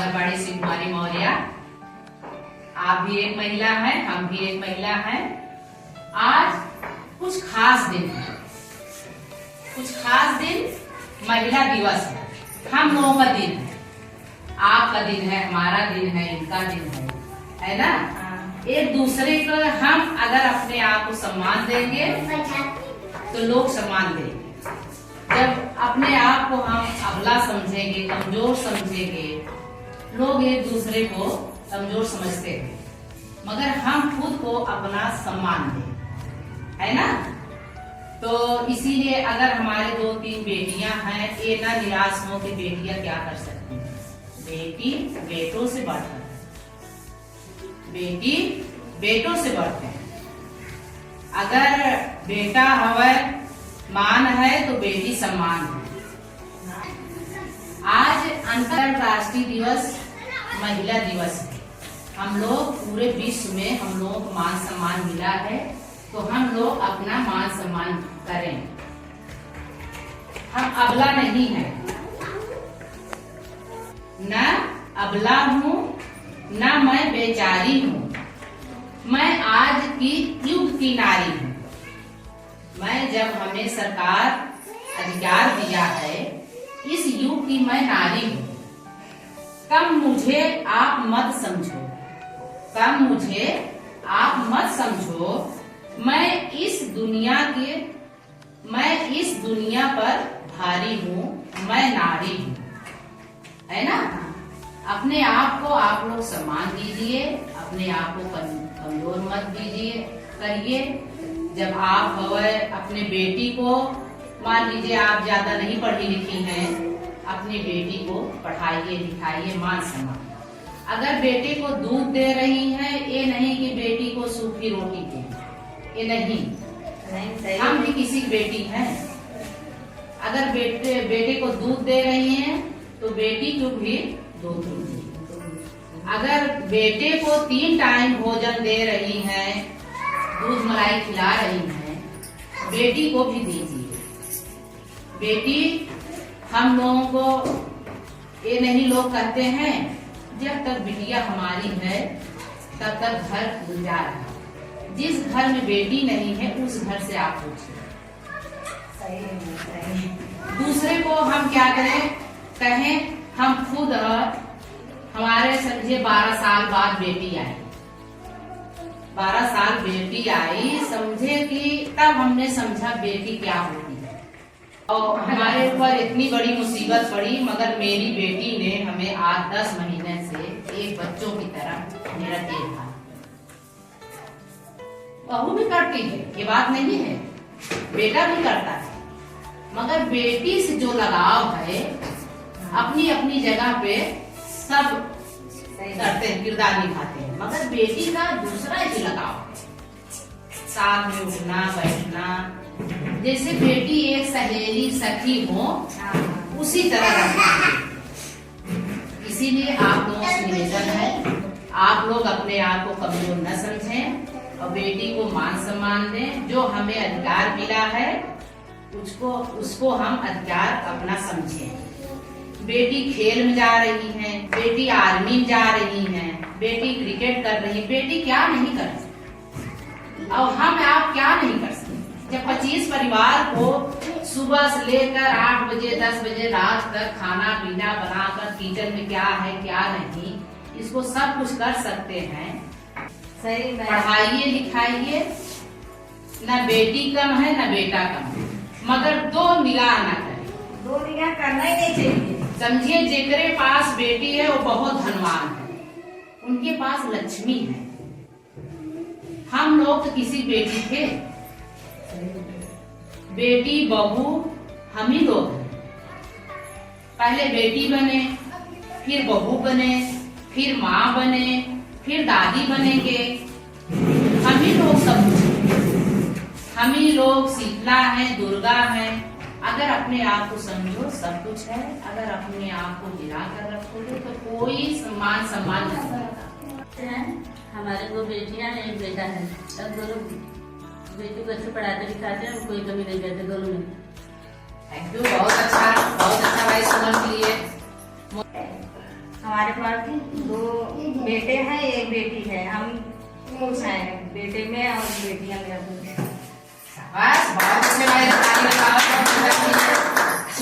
आंगनबाड़ी शिव कुमारी मौर्य। आप भी एक महिला हैं, हम भी एक महिला हैं। आज कुछ खास दिन है, कुछ खास दिन महिला दिवस है। हम लोगों का दिन है, आपका दिन है, हमारा दिन है, इनका दिन है ना। एक दूसरे को हम अगर अपने आप को सम्मान देंगे तो लोग सम्मान देंगे। जब अपने आप को हम अबला समझेंगे, कमजोर समझेंगे, लोग एक दूसरे को कमजोर समझते हैं, मगर हम खुद को अपना सम्मान दें, है ना। तो इसीलिए अगर हमारे 2-3 बेटियां हैं, ये ना निराश हो कि बेटियां क्या कर सकती हैं। बेटी बेटों से बढ़कर, बेटी बेटों से बढ़ते हैं। अगर बेटा हवे मान है तो बेटी सम्मान है। आज अंतरराष्ट्रीय दिवस महिला दिवस है। हम लोग पूरे विश्व में हम लोगों को मान सम्मान मिला है, तो हम लोग अपना मान सम्मान करें। हम अबला नहीं है, न अबला हूँ न मैं बेचारी हूँ। मैं आज की युग की नारी हूँ। मैं जब हमें सरकार अधिकार दिया है, इस युग की मैं नारी हूँ। कम मुझे आप मत समझो, कम मुझे आप मत समझो। मैं इस दुनिया पर भारी हूँ, मैं नारी हूँ, है ना। अपने आप को आप लोग सम्मान दीजिए, अपने आप को कमजोर मत दीजिए करिए। जब आप अपने बेटी को, मान लीजिए आप ज्यादा नहीं पढ़ी लिखी हैं, अपनी बेटी को पढ़ाइए लिखाइए, मान सम्मान। अगर बेटे को दूध दे रही हैं, ये नहीं कि बेटी को सूखी रोटी दें, ये नहीं। हम भी किसी की बेटी हैं। अगर बेटे को दूध दे रही हैं तो बेटी को भी दूध दीजिए। अगर बेटे को 3 टाइम भोजन दे रही हैं, दूध मलाई खिला रही हैं, बेटी को भी दीजिए। बेटी हम लोगों को ये नहीं, लोग कहते हैं जब तक बिटिया हमारी है तब तक घर गुलजार है। जिस घर में बेटी नहीं है उस घर से आप पूछिए। दूसरे को हम क्या कहें, हम खुद हमारे समझे 12 साल बाद बेटी आई, 12 साल बेटी आई, समझे कि तब हमने समझा बेटी क्या होती है। और हमारे ऊपर इतनी बड़ी मुसीबत पड़ी, मगर मेरी बेटी ने हमें 8-10 महीने से एक बच्चों की तरह मेरा देखभाल। बहू भी करती है, ये बात नहीं है, बेटा भी करता है, मगर बेटी से जो लगाव है अपनी अपनी जगह पे सब करते हैं, किरदार निभाते हैं, मगर बेटी का दूसरा ही लगाव है। साथ में उठना बैठना, जैसे बेटी एक सहेली सखी हो उसी तरह रखना है। इसीलिए आप लोगों से निवेदन है, आप लोग अपने आप को कमजोर न समझें और बेटी को मान सम्मान दें। जो हमें अधिकार मिला है उसको हम अधिकार अपना समझें। बेटी खेल में जा रही है, बेटी आर्मी में जा रही है, बेटी क्रिकेट कर रही है, बेटी क्या नहीं कर सकती और हम आप क्या नहीं कर सकते। जब 25 परिवार को सुबह से लेकर 8 बजे 10 बजे रात तक खाना पीना बनाकर, किचन में क्या है क्या नहीं, इसको सब कुछ कर सकते हैं। सही पढ़ाइए लिखाइए, न बेटी कम है न बेटा कम है, मगर 2 निगाह न करें, 2 निगाह करना ही नहीं चाहिए। समझिए जेकरे पास बेटी है वो बहुत धनवान है, उनके पास लक्ष्मी है। हम लोग तो किसी बेटी थे, बेटी बहू हम ही लोग हैं। पहले बेटी बने, फिर बहू बने, फिर माँ बने, फिर दादी बनेंगे। हम ही लोग सब कुछ, हम ही लोग शीतला है, दुर्गा है। अगर अपने आप को समझो सब कुछ है, अगर अपने आप को गिरा कर रखोगे तो कोई सम्मान नहीं करता। हमारे 2 बेटियां हैं, 1 बेटा है। अब दोनों बेटी को अच्छे पढ़ाते लिखाते हैं, कोई कमी नहीं करते दोनों में। थैंक यू, बहुत अच्छा भाई सुमन के लिए। हमारे पास 2 बेटे हैं, 1 बेटी है। हम खुश हैं बेटे में और बेटियां में अपनी। शाबाश,